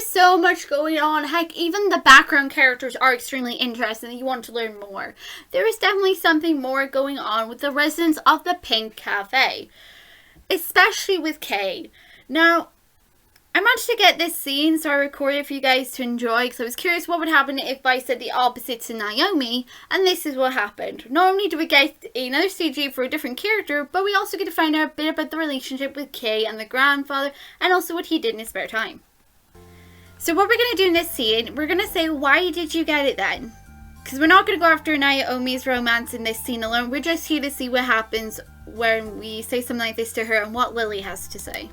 is so much going on. Heck, even the background characters are extremely interesting and you want to learn more. There is definitely something more going on with the residents of the Pink Cafe, especially with Kay. Now, I managed to get this scene, so I recorded it for you guys to enjoy, because I was curious what would happen if I said the opposite to Naomi, and this is what happened. Not only do we get another CG for a different character, but we also get to find out a bit about the relationship with Kay and the grandfather, and also what he did in his spare time. So what we're going to do in this scene, we're going to say, why did you get it then? Because we're not going to go after Naomi's romance in this scene alone, we're just here to see what happens when we say something like this to her and what Lily has to say.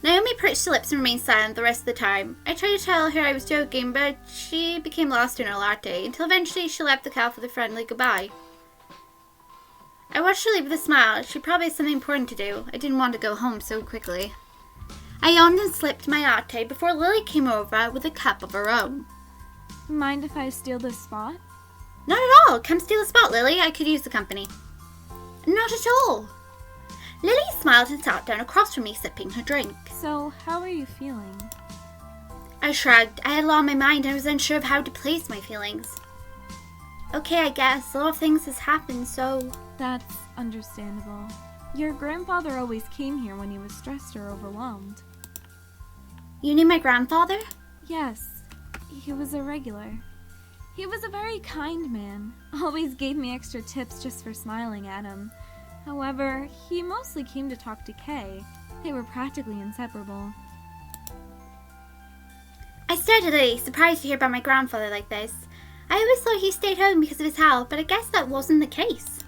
Naomi pursed her lips and remained silent the rest of the time. I tried to tell her I was joking, but she became lost in her latte, until eventually she left the cafe with a friendly goodbye. I watched her leave with a smile. She probably had something important to do. I didn't want to go home so quickly. I yawned and slipped my latte before Lily came over with a cup of her own. Mind if I steal this spot? Not at all. Come steal a spot, Lily. I could use the company. Not at all. Lily smiled and sat down across from me, sipping her drink. So, how are you feeling? I shrugged. I had a lot on my mind and I was unsure of how to place my feelings. Okay, I guess. A lot of things has happened, so... That's understandable. Your grandfather always came here when he was stressed or overwhelmed. You knew my grandfather? Yes. He was a regular. He was a very kind man. Always gave me extra tips just for smiling at him. However, he mostly came to talk to Kay. They were practically inseparable. I stared at Lily, surprised to hear about my grandfather like this. I always thought he stayed home because of his health, but I guess that wasn't the case.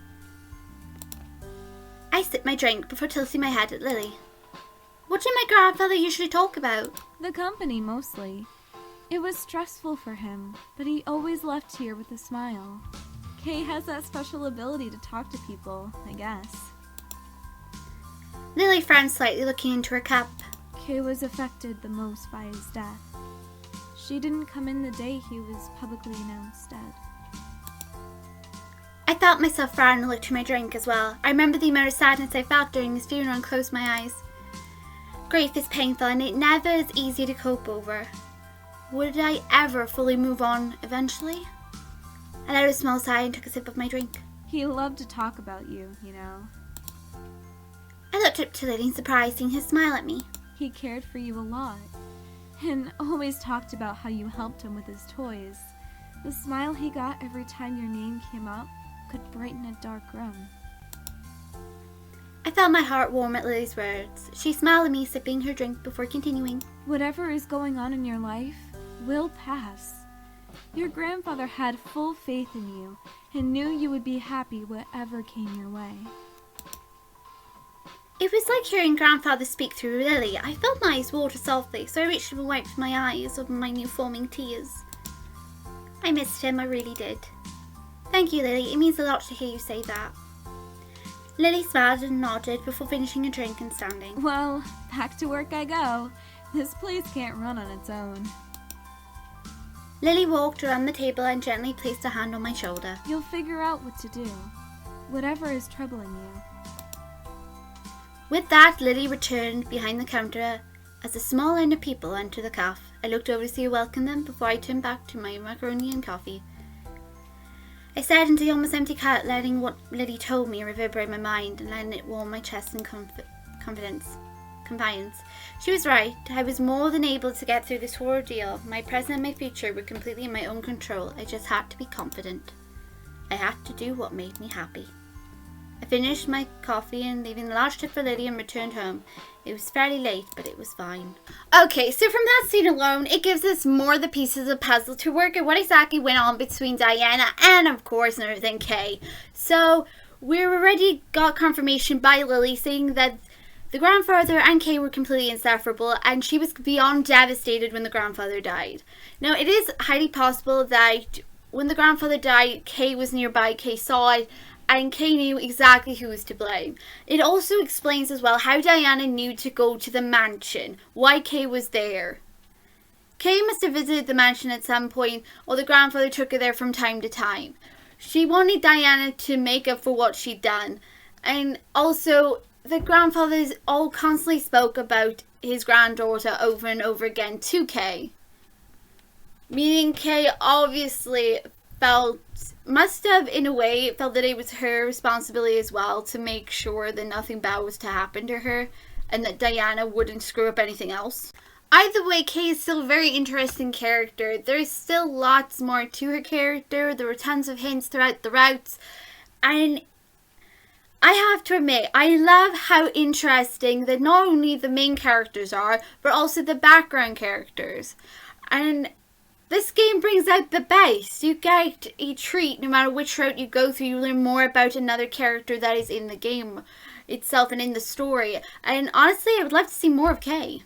I sipped my drink before tilting my head at Lily. What did my grandfather usually talk about? The company, mostly. It was stressful for him, but he always left here with a smile. Kay has that special ability to talk to people, I guess. Lily frowned slightly, looking into her cup. Kay was affected the most by his death. She didn't come in the day he was publicly announced dead. I felt myself frown and looked to my drink as well. I remember the amount of sadness I felt during his funeral and closed my eyes. Grief is painful and it never is easy to cope over. Would I ever fully move on eventually? I let out a small sigh and took a sip of my drink. He loved to talk about you, you know. I looked up to Lily in surprise, seeing his smile at me. He cared for you a lot, and always talked about how you helped him with his toys. The smile he got every time your name came up could brighten a dark room. I felt my heart warm at Lily's words. She smiled at me, sipping her drink before continuing. Whatever is going on in your life will pass. Your grandfather had full faith in you and knew you would be happy whatever came your way. It was like hearing grandfather speak through Lily. I felt my eyes water softly, so I reached up and wiped my eyes over my new forming tears. I missed him, I really did. Thank you, Lily. It means a lot to hear you say that. Lily smiled and nodded before finishing a drink and standing. Well, back to work I go. This place can't run on its own. Lily walked around the table and gently placed a hand on my shoulder. You'll figure out what to do. Whatever is troubling you. With that, Lily returned behind the counter as a small line of people entered the cafe. I looked over to see who welcomed them before I turned back to my macaroni and coffee. I stared into the almost empty cup, letting what Lily told me reverberate in my mind and letting it warm my chest in confidence. She was right. I was more than able to get through this whole ordeal. My present and my future were completely in my own control. I just had to be confident. I had to do what made me happy. I finished my coffee and leaving the large tip for Lily and returned home. It was fairly late, but it was fine. Okay, so from that scene alone, it gives us more of the pieces of the puzzle to work out what exactly went on between Diana and, of course, and everything Kay. So, we already got confirmation by Lily saying that the grandfather and Kay were completely inseparable, and she was beyond devastated when the grandfather died. Now, it is highly possible that when the grandfather died, Kay was nearby, Kay saw it, and Kay knew exactly who was to blame. It also explains as well how Diana knew to go to the mansion, why Kay was there. Kay must have visited the mansion at some point, or the grandfather took her there from time to time. She wanted Diana to make up for what she'd done. And also, the grandfathers all constantly spoke about his granddaughter over and over again to Kay. Meaning Kay obviously must have in a way felt that it was her responsibility as well to make sure that nothing bad was to happen to her and that Diana wouldn't screw up anything else. Either way, Kay is still a very interesting character. There's still lots more to her character. There were tons of hints throughout the routes. And I have to admit, I love how interesting that not only the main characters are, but also the background characters. And this game brings out the best. You get a treat no matter which route you go through. You learn more about another character that is in the game itself and in the story. And honestly, I would love to see more of Kay.